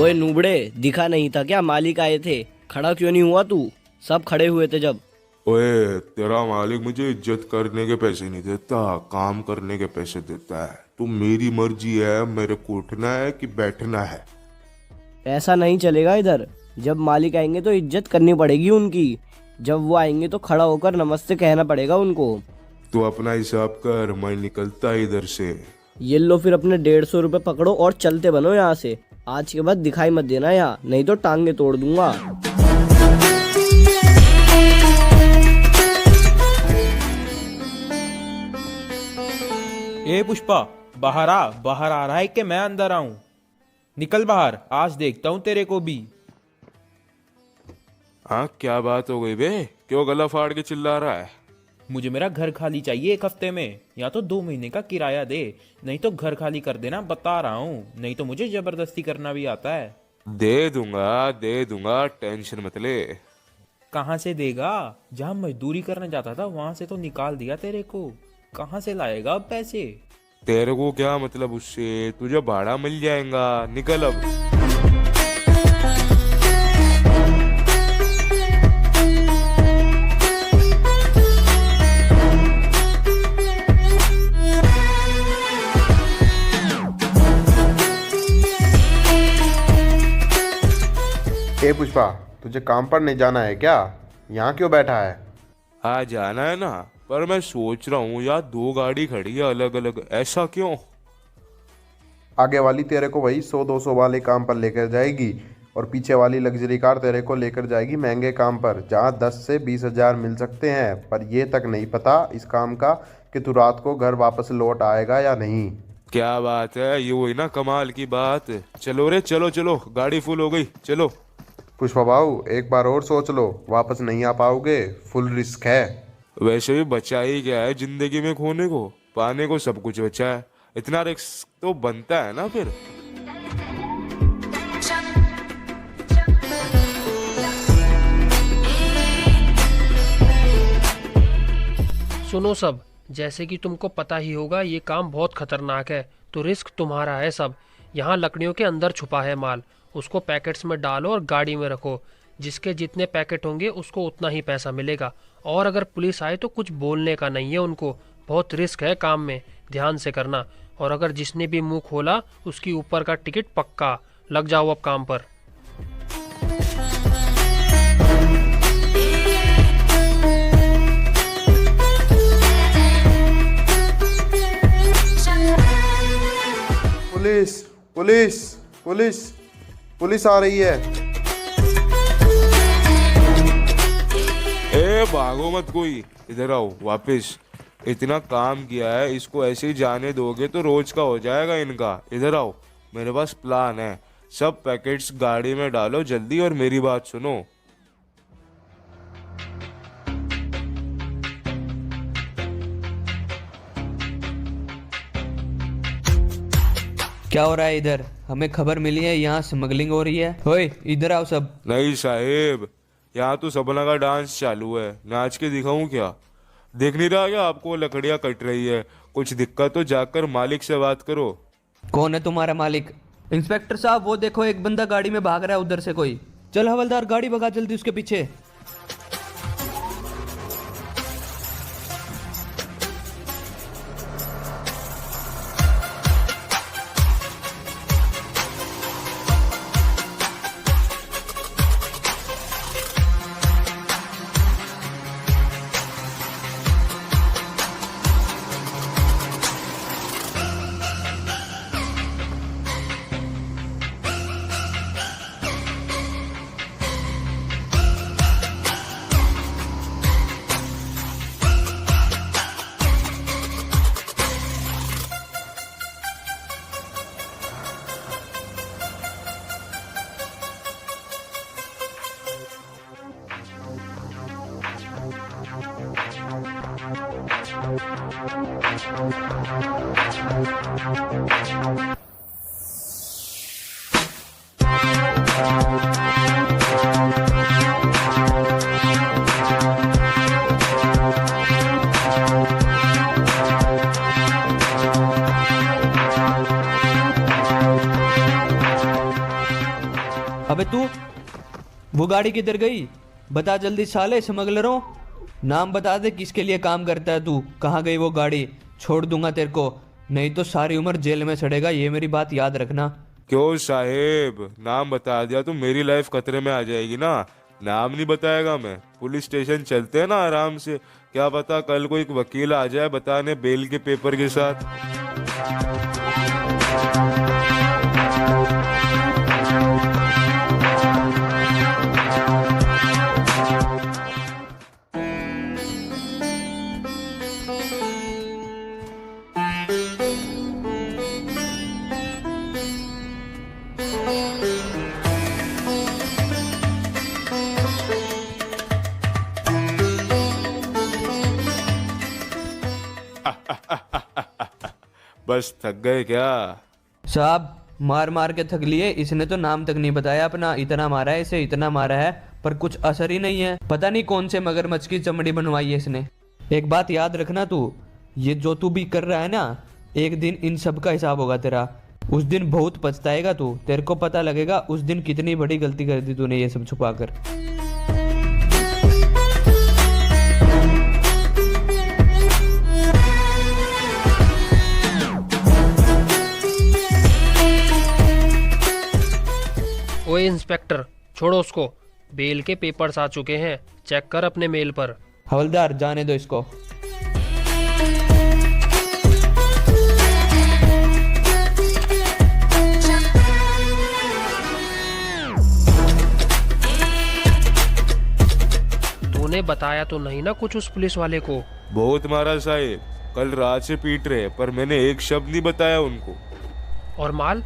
ओए नूबड़े, दिखा नहीं था क्या मालिक आए थे? खड़ा क्यों नहीं हुआ तू? सब खड़े हुए थे जब। ओए, तेरा मालिक मुझे इज्जत करने के पैसे नहीं देता, काम करने के पैसे देता है। तो मेरी मर्जी है, मेरे को उठना है कि बैठना है। ऐसा नहीं चलेगा इधर। जब मालिक आएंगे तो इज्जत करनी पड़ेगी उनकी। जब वो आएंगे तो खड़ा होकर नमस्ते कहना पड़ेगा उनको। तो अपना हिसाब कर, मैं निकलता इधर से। ये लो फिर अपने 150 रुपए पकड़ो और चलते बनो यहाँ से। आज के बाद दिखाई मत देना यहाँ, नहीं तो टांगे तोड़ दूंगा। ए पुष्पा, बाहर आ रहा है कि मैं अंदर आऊं? निकल बाहर, आज देखता हूं तेरे को भी। हाँ, क्या बात हो गई बे? क्यों गला फाड़ के चिल्ला रहा है? मुझे मेरा घर खाली चाहिए 1 हफ्ते में, या तो 2 महीने का किराया दे, नहीं तो घर खाली कर देना, बता रहा हूँ। नहीं तो मुझे जबरदस्ती करना भी आता है। दे दूंगा, टेंशन मत ले। कहाँ से देगा? जहाँ मजदूरी करने जाता था वहां से तो निकाल दिया तेरे को। कहाँ से लाएगा अब पैसे? तेरे को क्या मतलब उससे? तुझे भाड़ा मिल जाएगा, निकल अब। ए पुष्पा, तुझे काम पर नहीं जाना है क्या? यहाँ क्यों बैठा है? हाँ, जाना है ना, पर मैं सोच रहा हूँ यार, 2 गाड़ी खड़ी है अलग अलग, ऐसा क्यों? आगे वाली तेरे को वही 100-200 वाले काम पर लेकर जाएगी और पीछे वाली लग्जरी कार तेरे को लेकर जाएगी महंगे काम पर, जहाँ 10 से 20 हजार मिल सकते हैं। पर ये तक नहीं पता इस काम का कि तू रात को घर वापस लौट आएगा या नहीं। क्या बात है, ये वही ना कमाल की बात। चलो रे, चलो, गाड़ी फुल हो गई, चलो। पुष्पा भाऊ, एक बार और सोच लो, वापस नहीं आ पाओगे, फुल रिस्क है। वैसे भी बचा ही क्या है जिंदगी में खोने को, पाने को सब कुछ बचा है। इतना रिस्क तो बनता है ना फिर। सुनो सब, जैसे कि तुमको पता ही होगा ये काम बहुत खतरनाक है, तो रिस्क तुम्हारा है सब। यहाँ लकड़ियों के अंदर छुपा है माल, उसको पैकेट्स में डालो और गाड़ी में रखो। जिसके जितने पैकेट होंगे उसको उतना ही पैसा मिलेगा। और अगर पुलिस आए तो कुछ बोलने का नहीं है उनको। बहुत रिस्क है काम में, ध्यान से करना। और अगर जिसने भी मुंह खोला उसकी ऊपर का टिकट पक्का। लग जाओ अब काम पर। पुलिस पुलिस पुलिस पुलिस आ रही है। ए भागो मत कोई, इधर आओ वापस। इतना काम किया है, इसको ऐसे ही जाने दोगे तो रोज का हो जाएगा इनका। इधर आओ, मेरे पास प्लान है। सब पैकेट्स गाड़ी में डालो जल्दी, और मेरी बात सुनो। क्या हो रहा है इधर? हमें खबर मिली है यहाँ स्मगलिंग हो रही है। ओए इधर आओ सब। नहीं साहेब, यहाँ तो सबना का डांस चालू है, नाच के दिखाऊं क्या? देख नहीं रहा क्या आपको लकड़ियाँ कट रही है? कुछ दिक्कत तो जाकर मालिक से बात करो। कौन है तुम्हारा मालिक? इंस्पेक्टर साहब, वो देखो एक बंदा गाड़ी में भाग रहा है उधर से कोई। चल हवलदार, गाड़ी भगा जल्दी उसके पीछे। अबे तू, वो गाड़ी किधर गई? बता जल्दी साले स्मगलरों, नाम बता दे किसके लिए काम करता है तू, कहाँ गई वो गाड़ी? छोड़ दूंगा तेरे को, नहीं तो सारी उम्र जेल में सड़ेगा, ये मेरी बात याद रखना। क्यों साहेब, नाम बता दिया तो मेरी लाइफ खतरे में आ जाएगी ना। नाम नहीं बताएगा मैं, पुलिस स्टेशन चलते हैं ना आराम से, क्या पता कल को एक वकील आ जाए बताने बेल के पेपर के साथ। बस थक गए क्या? साहब मार मार के थक लिए, इसने तो नाम तक नहीं बताया अपना। इतना मारा है इसे, इतना मारा है, पर कुछ असर ही नहीं है। पता नहीं कौन से मगरमच्छ की चमड़ी बनवाई है इसने। एक बात याद रखना तू, ये जो तू भी कर रहा है ना, एक दिन इन सब का हिसाब होगा तेरा। उस दिन बहुत पछताएगा तू, तेरे को पता लगेगा उस दिन कितनी बड़ी गलती कर दी तूने ये सब छुपा कर। ओए इंस्पेक्टर, छोड़ो उसको, बेल के पेपर्स आ चुके हैं, चेक कर अपने मेल पर। हवलदार जाने दो इसको। तूने बताया तो नहीं ना कुछ उस पुलिस वाले को? बहुत मारा साहेब, कल रात से पीट रहे, पर मैंने एक शब्द नहीं बताया उनको। और माल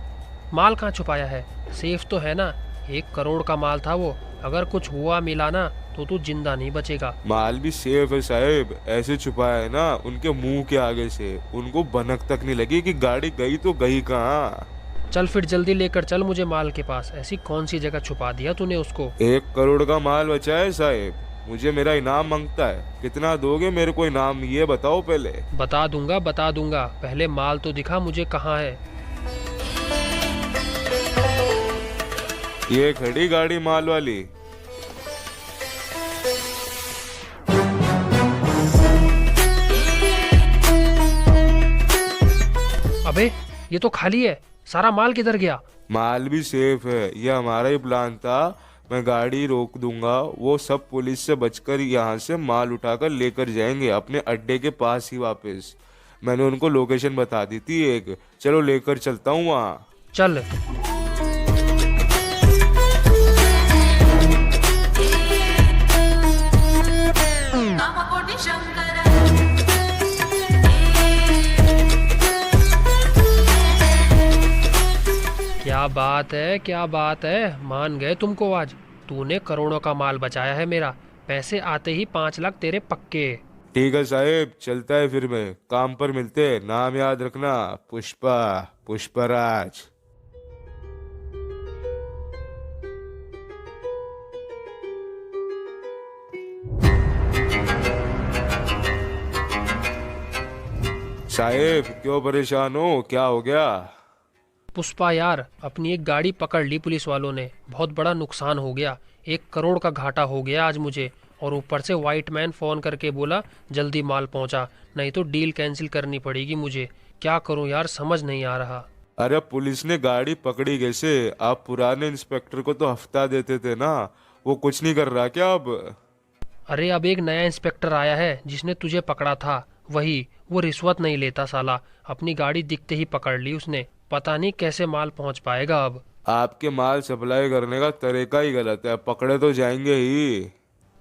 माल कहाँ छुपाया है? सेफ तो है ना? 1 करोड़ का माल था वो, अगर कुछ हुआ मिला ना तो तू जिंदा नहीं बचेगा। माल भी सेफ है साहेब, ऐसे छुपाया है ना उनके मुंह के आगे से, उनको भनक तक नहीं लगी कि गाड़ी गई तो गई कहाँ। चल फिर जल्दी लेकर चल मुझे माल के पास। ऐसी कौन सी जगह छुपा दिया तूने उसको? 1 करोड़ का माल बचा है साहेब, मुझे मेरा इनाम मांगता है। कितना दोगे मेरे को इनाम, ये बताओ पहले। बता दूंगा, पहले माल तो दिखा मुझे कहाँ है। ये खड़ी गाड़ी माल वाली। अबे ये तो खाली है, सारा माल किधर गया? माल भी सेफ है, ये हमारा ही प्लान था। मैं गाड़ी रोक दूंगा, वो सब पुलिस से बचकर यहाँ से माल उठाकर लेकर जाएंगे अपने अड्डे के पास ही वापस। मैंने उनको लोकेशन बता दी थी एक, चलो लेकर चलता हूँ वहाँ। चल। क्या बात है, मान गए तुमको आज। तूने करोड़ों का माल बचाया है मेरा, पैसे आते ही 5 लाख तेरे पक्के। ठीक है साहेब, चलता है फिर, मैं काम पर मिलते हैं। नाम याद रखना, पुष्पराज। साहेब क्यों परेशान हो, क्या हो गया? पुष्पा यार, अपनी एक गाड़ी पकड़ ली पुलिस वालों ने, बहुत बड़ा नुकसान हो गया। 1 करोड़ का घाटा हो गया आज मुझे, और ऊपर से व्हाइट मैन फोन करके बोला जल्दी माल पहुंचा, नहीं तो डील कैंसिल करनी पड़ेगी मुझे। क्या करूं यार, समझ नहीं आ रहा। अरे पुलिस ने गाड़ी पकड़ी कैसे? आप पुराने इंस्पेक्टर को तो हफ्ता देते थे ना, वो कुछ नहीं कर रहा क्या अब? अरे अब एक नया इंस्पेक्टर आया है जिसने तुझे पकड़ा था, वही। वो रिश्वत नहीं लेता साला, अपनी गाड़ी दिखते ही पकड़ ली उसने। पता नहीं कैसे माल पहुंच पाएगा अब। आपके माल सप्लाई करने का तरीका ही गलत है, पकड़े तो जाएंगे ही।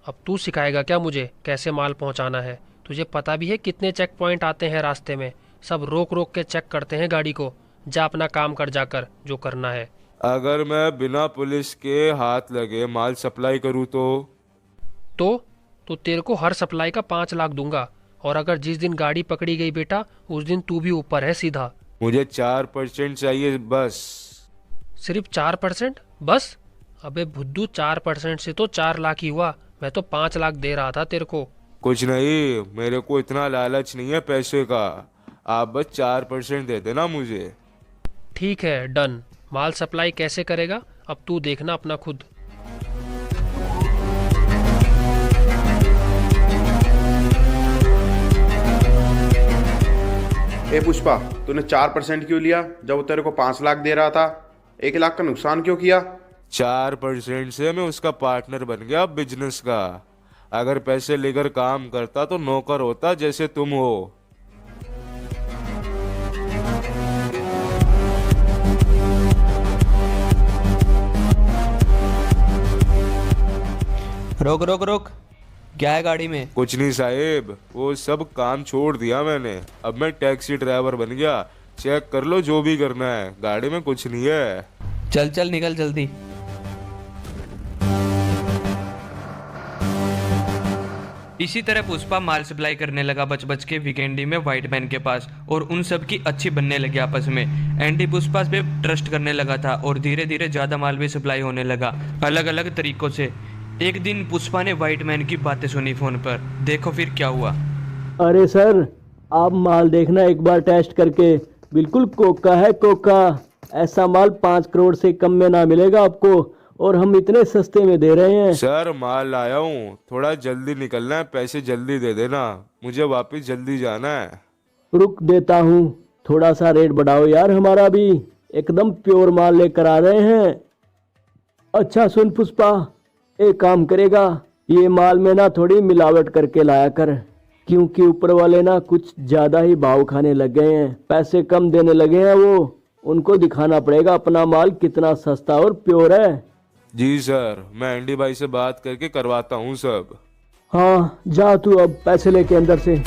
अब तू सिखाएगा क्या मुझे कैसे माल पहुंचाना है? तुझे पता भी है कितने चेक पॉइंट आते हैं रास्ते में, सब रोक रोक के चेक करते हैं गाड़ी को। जा अपना काम कर जाकर, जो करना है। अगर मैं बिना पुलिस के हाथ लगे माल सप्लाई करूँ तो तेरे को हर सप्लाई का 5 लाख दूंगा, और अगर जिस दिन गाड़ी पकड़ी गई बेटा, उस दिन तू भी ऊपर है सीधा। मुझे 4% चाहिए बस। सिर्फ 4%? बस? अबे भुद्दू, 4% से तो 4 लाख ही हुआ। मैं तो 5 लाख दे रहा था तेरे को। कुछ नहीं, मेरे को इतना लालच नहीं है पैसे का, आप बस 4% दे देना मुझे। ठीक है, डन। माल सप्लाई कैसे करेगा? अब तू देखना अपना खुद। ए पुष्पा, तूने 4% क्यों लिया जब वो तेरे को 5 लाख दे रहा था? 1 लाख का नुकसान क्यों किया? 4% से मैं उसका पार्टनर बन गया बिजनेस का। अगर पैसे लेकर काम करता तो नौकर होता जैसे तुम हो। रोक रोक रोक, क्या है गाड़ी में? कुछ नहीं साहेब, वो सब काम छोड़ दिया मैंने। अब मैं टैक्सी ड्राइवर बन गया। चेक कर लो जो भी करना है, गाड़ी में कुछ नहीं है। चल चल निकल जल्दी। इसी तरह पुष्पा माल सप्लाई करने लगा बच बच के वीकेंडी में व्हाइट मैन के पास, और उन सब की अच्छी बनने लगी आपस में। एंडी पुष्पा पे ट्रस्ट करने लगा था और धीरे धीरे ज़्यादा माल भी सप्लाई होने लगा अलग अलग तरीकों से। एक दिन पुष्पा ने व्हाइट मैन की बातें सुनी फोन पर। देखो फिर क्या हुआ। अरे सर, आप माल देखना एक बार टेस्ट करके, बिल्कुल कोका है कोका। ऐसा माल 5 करोड़ से कम में ना मिलेगा आपको, और हम इतने सस्ते में दे रहे हैं। सर माल लाया हूँ, थोड़ा जल्दी निकलना है, पैसे जल्दी दे देना, मुझे वापस जल्दी जाना है। रुक देता हूँ, थोड़ा सा रेट बढ़ाओ यार, हमारा भी एकदम प्योर माल लेकर आ रहे हैं। अच्छा सुन पुष्पा, एक काम करेगा, ये माल में ना थोड़ी मिलावट करके लाया कर, क्योंकि ऊपर वाले ना कुछ ज्यादा ही भाव खाने लग गए हैं, पैसे कम देने लगे हैं वो। उनको दिखाना पड़ेगा अपना माल कितना सस्ता और प्योर है। जी सर, मैं एंडी भाई से बात करके करवाता हूँ सब। हाँ जा तू अब पैसे लेके अंदर से।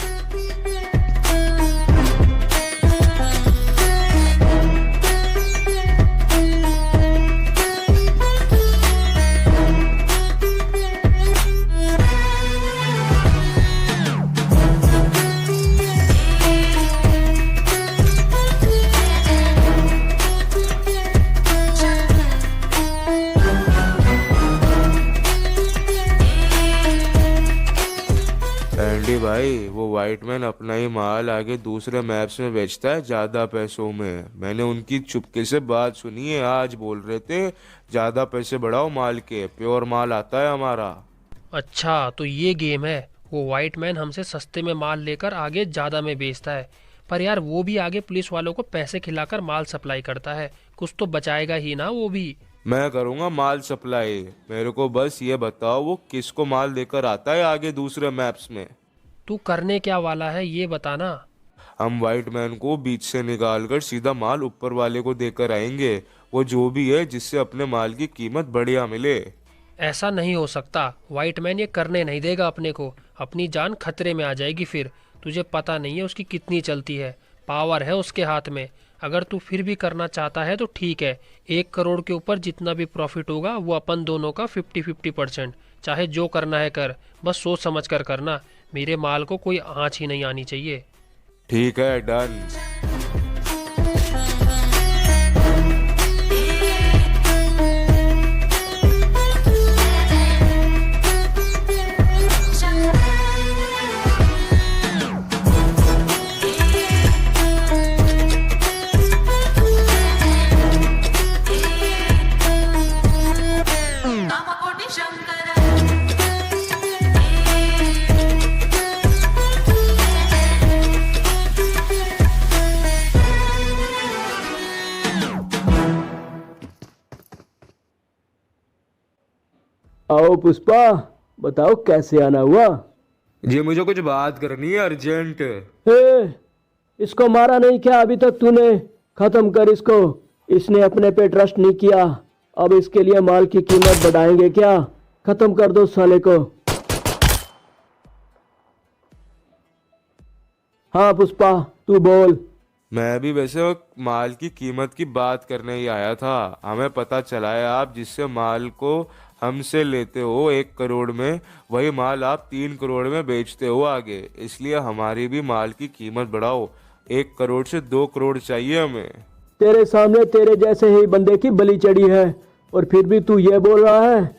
एंडी भाई, वो व्हाइट मैन अपना ही माल आगे दूसरे मैप्स में बेचता है ज्यादा पैसों में। मैंने उनकी चुपके से बात सुनी है, आज बोल रहे थे ज्यादा पैसे बढ़ाओ माल के, प्योर माल आता है हमारा। अच्छा तो ये गेम है। वो व्हाइट मैन हमसे सस्ते में माल लेकर आगे ज़्यादा में बेचता है, पर यार वो भी आगे पुलिस वालों को पैसे खिलाकर माल सप्लाई करता है। कुछ तो बचाएगा ही ना वो भी। मैं करूंगा माल सप्लाई, मेरे को बस ये बताओ वो किसको माल देकर आता है आगे दूसरे मैप्स में। तू करने क्या वाला है ये बताना। हम व्हाइट मैन को बीच से निकालकर सीधा माल ऊपर वाले को देकर आएंगे, वो जो भी है, जिससे अपने माल की कीमत बढ़िया मिले। ऐसा नहीं हो सकता, व्हाइट मैन ये करने नहीं देगा अपने को। अपनी जान खतरे में आ जाएगी फिर। तुझे पता नहीं है उसकी कितनी चलती है, पावर है उसके हाथ में। अगर तू फिर भी करना चाहता है तो ठीक है, 1 करोड़ के ऊपर जितना भी प्रॉफिट होगा वो अपन दोनों का 50-50%। चाहे जो करना है कर, बस सोच समझ कर करना। मेरे माल को कोई आँच ही नहीं आनी चाहिए। ठीक है, डन। आओ पुष्पा, बताओ कैसे आना हुआ। जी मुझे कुछ बात करनी है अर्जेंट। हे, इसको मारा नहीं क्या अभी तक तूने? खत्म कर इसको, इसने अपने पे ट्रस्ट नहीं किया। अब इसके लिए माल की कीमत बढ़ाएंगे क्या? खत्म कर दो साले को। हाँ पुष्पा तू बोल। मैं भी वैसे माल की कीमत की बात करने ही आया था। हमें पता चला है आप जिससे माल को हमसे लेते हो 1 करोड़ में, वही माल आप 3 करोड़ में बेचते हो आगे, इसलिए हमारी भी माल की कीमत बढ़ाओ। 1 करोड़ से 2 करोड़ चाहिए हमें। तेरे सामने तेरे जैसे ही बंदे की बलि चढ़ी है और फिर भी तू ये बोल रहा है?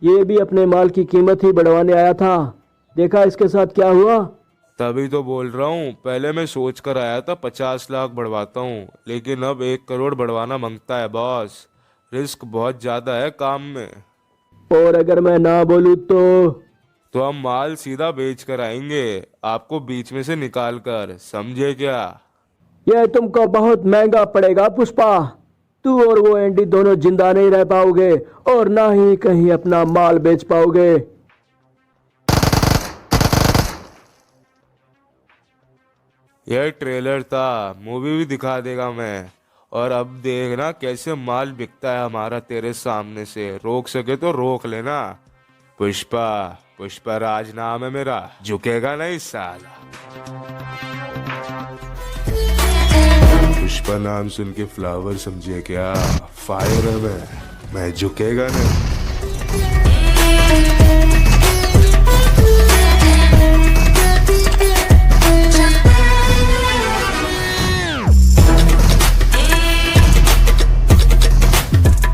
ये भी अपने माल की कीमत ही बढ़वाने आया था, देखा इसके साथ क्या हुआ। तभी तो बोल रहा हूँ, पहले मैं सोच कर आया था 50 लाख बढ़वाता हूँ, लेकिन अब 1 करोड़ बढ़वाना मांगता है बॉस। रिस्क बहुत ज्यादा है काम में। और अगर मैं ना बोलूँ तो हम माल सीधा बेच कर आएंगे, आपको बीच में से निकाल कर, समझे क्या? यह तुमको बहुत महंगा पड़ेगा पुष्पा। तू और वो एंडी दोनों जिंदा नहीं रह पाओगे और ना ही कहीं अपना माल बेच पाओगे। यह ट्रेलर था, मूवी भी दिखा देगा मैं। और अब देखना कैसे माल बिकता है हमारा तेरे सामने से। रोक सके तो रोक लेना। पुष्पा, पुष्पा राज नाम है मेरा, झुकेगा नहीं साला। पुष्पा नाम सुन के फ्लावर समझे क्या? फायर है मैं झुकेगा नहीं।